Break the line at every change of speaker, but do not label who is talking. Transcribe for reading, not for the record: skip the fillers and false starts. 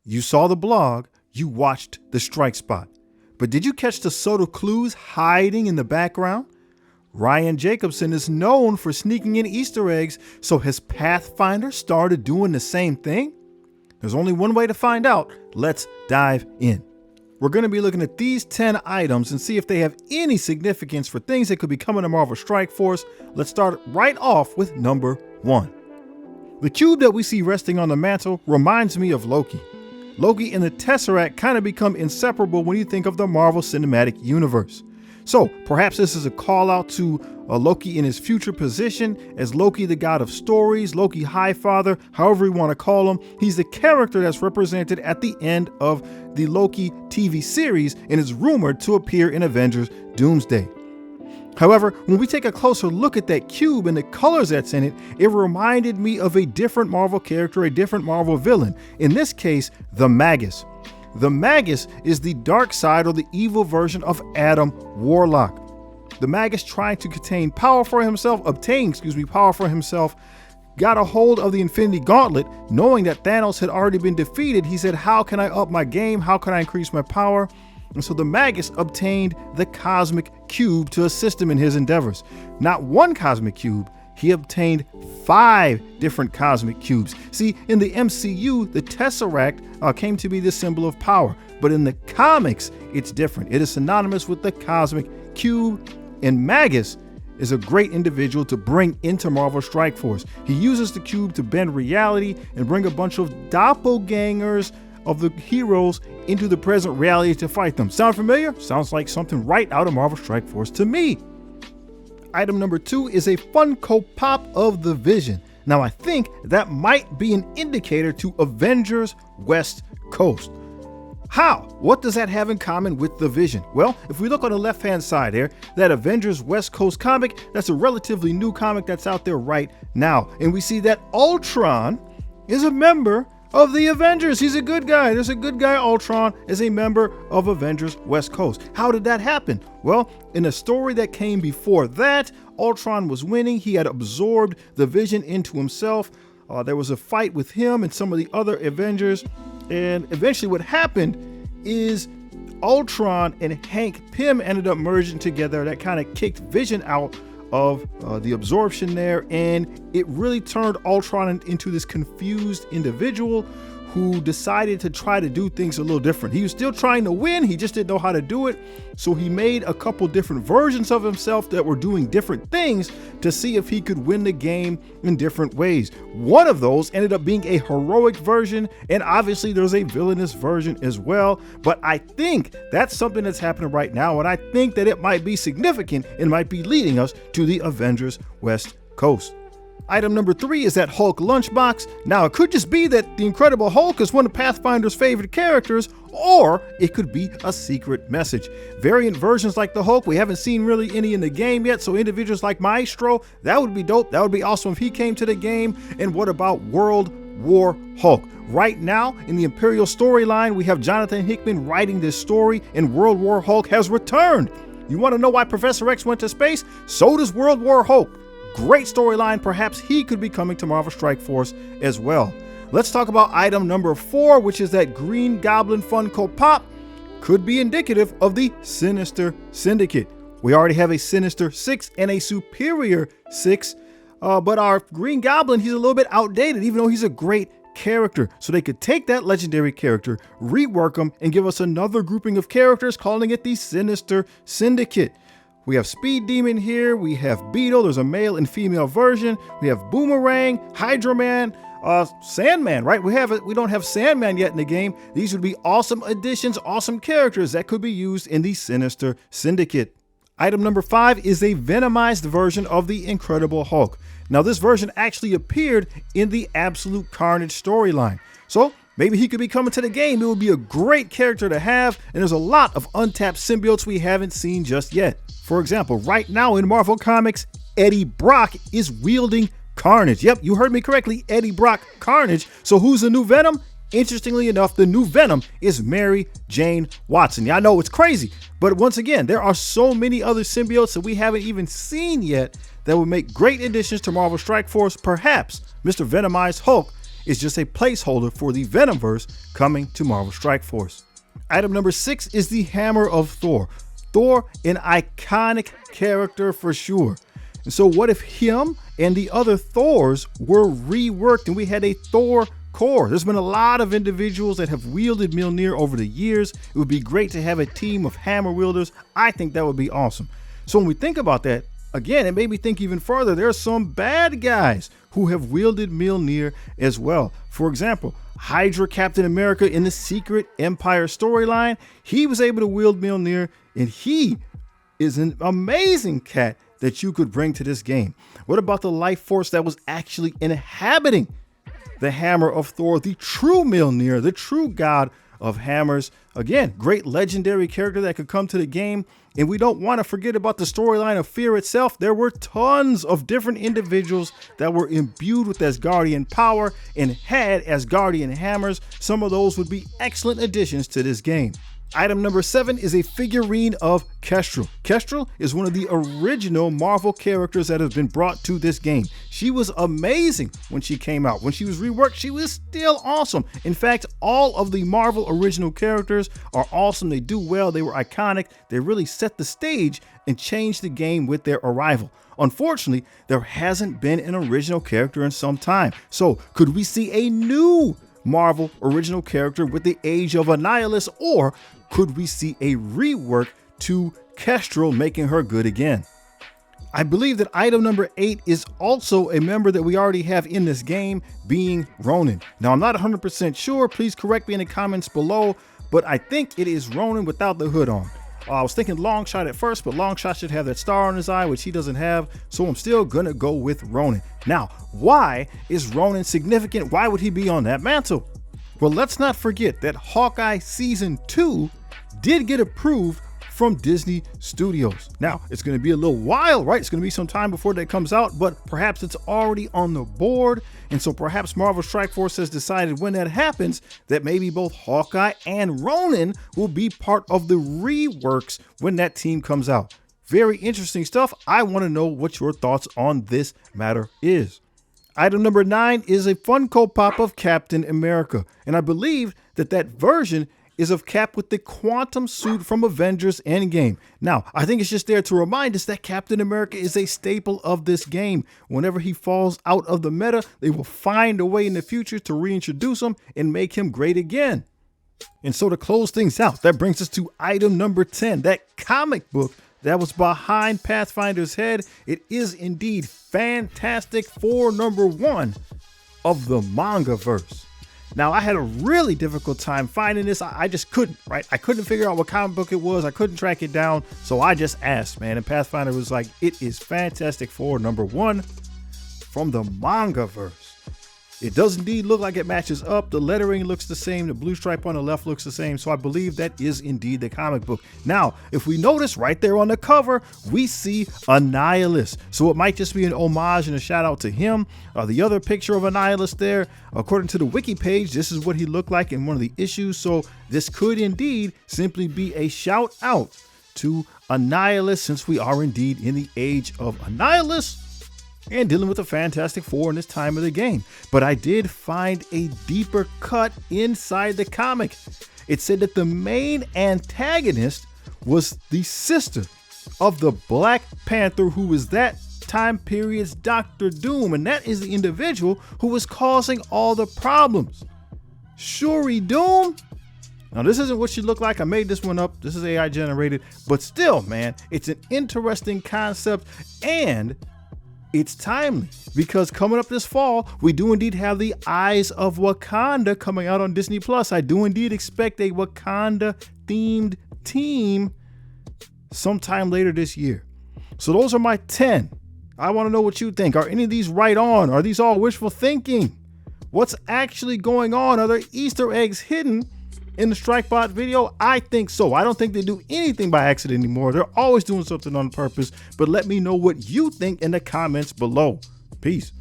You saw the blog, you watched the strike spot. But did you catch the subtle clues hiding in the background? Ryan Jacobson is known for sneaking in Easter eggs, so has Pathfinder started doing the same thing? There's only one way to find out. Let's dive in. We're going to be looking at these 10 items and see if they have any significance for things that could be coming to Marvel Strike Force. Let's start right off with number 1. The cube that we see resting on the mantle reminds me of Loki. Loki and the Tesseract kind of become inseparable when you think of the Marvel Cinematic Universe. So perhaps this is a call out to Loki in his future position as Loki, the god of stories, Loki Highfather, however you want to call him. He's the character that's represented at the end of the Loki TV series and is rumored to appear in Avengers Doomsday. However, when we take a closer look at that cube and the colors that's in it, it reminded me of a different Marvel character, a different Marvel villain. In this case, the Magus. The Magus is the dark side or the evil version of Adam Warlock. The Magus trying to obtain power for himself, got a hold of the Infinity Gauntlet, knowing that Thanos had already been defeated. He said, how can I up my game? How can I increase my power? And so the Magus obtained the Cosmic Cube to assist him in his endeavors. Not one Cosmic Cube, he obtained 5 different Cosmic Cubes. See, in the MCU, the Tesseract came to be the symbol of power, but in the comics, it's different. It is synonymous with the Cosmic Cube, and Magus is a great individual to bring into Marvel Strike Force. He uses the cube to bend reality and bring a bunch of doppelgangers of the heroes into the present reality to fight them. Sound familiar? Sounds like something right out of Marvel Strike Force to me. Item number 2 is a Funko Pop of the Vision. Now I think that might be an indicator to Avengers West Coast. How? What does that have in common with the Vision? Well, if we look on the left-hand side here, that Avengers West Coast comic, that's a relatively new comic that's out there right now. And we see that Ultron is a member of the Avengers. He's a good guy. There's a good guy. Ultron is a member of Avengers West Coast. How did that happen? Well, in a story that came before that, Ultron was winning. He had absorbed the Vision into himself. There was a fight with him and some of the other Avengers. And eventually what happened is Ultron and Hank Pym ended up merging together. That kind of kicked Vision out of the absorption there, and it really turned Ultron into this confused individual who decided to try to do things a little different. He was still trying to win, he just didn't know how to do it. So he made a couple different versions of himself that were doing different things to see if he could win the game in different ways. One of those ended up being a heroic version, and obviously there's a villainous version as well. But I think that's something that's happening right now, and I think that it might be significant and might be leading us to the Avengers West Coast. Item number 3 is that Hulk lunchbox. Now, it could just be that the Incredible Hulk is one of Pathfinder's favorite characters, or it could be a secret message. Variant versions like the Hulk, we haven't seen really any in the game yet, so individuals like Maestro, that would be dope. That would be awesome if he came to the game. And what about World War Hulk? Right now, in the Imperial storyline, we have Jonathan Hickman writing this story, and World War Hulk has returned. You want to know why Professor X went to space? So does World War Hulk. Great storyline. Perhaps he could be coming to Marvel Strike Force as well. Let's talk about item number 4, which is that Green Goblin Funko Pop. Could be indicative of the Sinister Syndicate. We already have a Sinister 6 and a Superior 6, but our Green Goblin, he's a little bit outdated, even though he's a great character. So they could take that legendary character, rework him, and give us another grouping of characters, calling it the Sinister Syndicate. We have Speed Demon here, we have Beetle, there's a male and female version, we have Boomerang, Hydro Man, Sandman, right? We don't have Sandman yet in the game. These would be awesome additions, awesome characters that could be used in the Sinister Syndicate. Item number 5 is a Venomized version of the Incredible Hulk. Now this version actually appeared in the Absolute Carnage storyline. So maybe he could be coming to the game. It would be a great character to have, and there's a lot of untapped symbiotes we haven't seen just yet. For example, right now in Marvel Comics, Eddie Brock is wielding Carnage. Yep, you heard me correctly, Eddie Brock Carnage. So who's the new Venom? Interestingly enough, the new Venom is Mary Jane Watson. Yeah, I know it's crazy, but once again, there are so many other symbiotes that we haven't even seen yet that would make great additions to Marvel Strike Force. Perhaps Mr. Venomized Hulk is just a placeholder for the Venomverse coming to Marvel Strike Force. Item number 6 is the Hammer of Thor. Thor, an iconic character for sure. And so what if him and the other Thors were reworked and we had a Thor core? There's been a lot of individuals that have wielded Mjolnir over the years. It would be great to have a team of hammer wielders. I think that would be awesome. So when we think about that, again, it made me think even further. There are some bad guys who have wielded Mjolnir as well. For example, Hydra Captain America in the Secret Empire storyline, he was able to wield Mjolnir, and he is an amazing cat that you could bring to this game. What about the life force that was actually inhabiting the Hammer of Thor, the true Mjolnir, the true god of hammers? Again, great legendary character that could come to the game. And we don't want to forget about the storyline of Fear itself. There were tons of different individuals that were imbued with Asgardian power and had Asgardian hammers. Some of those would be excellent additions to this game. Item number 7 is a figurine of Kestrel. Kestrel is one of the original Marvel characters that has been brought to this game. She was amazing when she came out. When she was reworked, she was still awesome. In fact, all of the Marvel original characters are awesome. They do well. They were iconic. They really set the stage and changed the game with their arrival. Unfortunately, there hasn't been an original character in some time. So could we see a new Marvel original character with the Age of Annihilus, or could we see a rework to Kestrel, making her good again? I believe that item number 8 is also a member that we already have in this game, being Ronan. Now, I'm not 100% sure. Please correct me in the comments below, but I think it is Ronan without the hood on. I was thinking Longshot at first, but Longshot should have that star on his eye, which he doesn't have. So I'm still gonna go with Ronan. Now, why is Ronan significant? Why would he be on that mantle? Well, let's not forget that Hawkeye Season 2 did get approved from Disney Studios. Now, it's going to be a little while, right? It's going to be some time before that comes out, but perhaps it's already on the board. And so perhaps Marvel Strike Force has decided when that happens that maybe both Hawkeye and Ronan will be part of the reworks when that team comes out. Very interesting stuff. I want to know what your thoughts on this matter is. Item number 9 is a Funko Pop of Captain America. And I believe that that version is of Cap with the quantum suit from Avengers Endgame. Now, I think it's just there to remind us that Captain America is a staple of this game. Whenever he falls out of the meta, they will find a way in the future to reintroduce him and make him great again. And so to close things out, that brings us to item number 10, that comic book that was behind Pathfinder's head. It is indeed Fantastic Four #1 of the manga verse. Now, I had a really difficult time finding this. I just couldn't, right? I couldn't figure out what comic book it was. I couldn't track it down. So I just asked, man. And Pathfinder was like, it is Fantastic Four #1 from the manga verse. It does indeed look like it matches up. The lettering looks the same. The blue stripe on the left looks the same. So I believe that is indeed the comic book. Now, if we notice right there on the cover, we see Annihilus. So it might just be an homage and a shout out to him. The other picture of Annihilus there, according to the wiki page, this is what he looked like in one of the issues. So this could indeed simply be a shout out to Annihilus, since we are indeed in the age of Annihilus and dealing with the Fantastic Four in this time of the game. But I did find a deeper cut inside the comic. It said that the main antagonist was the sister of the Black Panther, who was that time period's Dr. Doom, and that is the individual who was causing all the problems. Shuri Doom? Now, this isn't what she looked like. I made this one up. This is AI generated, but still, man, it's an interesting concept, and it's timely because coming up this fall, we do indeed have the Eyes of Wakanda coming out on Disney Plus. I do indeed expect a Wakanda themed team sometime later this year. So those are my 10. I want to know what you think. Are any of these right on? Are these all wishful thinking? What's actually going on? Are there Easter eggs hidden in the Strikebot video? I think so. I don't think they do anything by accident anymore. They're always doing something on purpose. But let me know what you think in the comments below. Peace.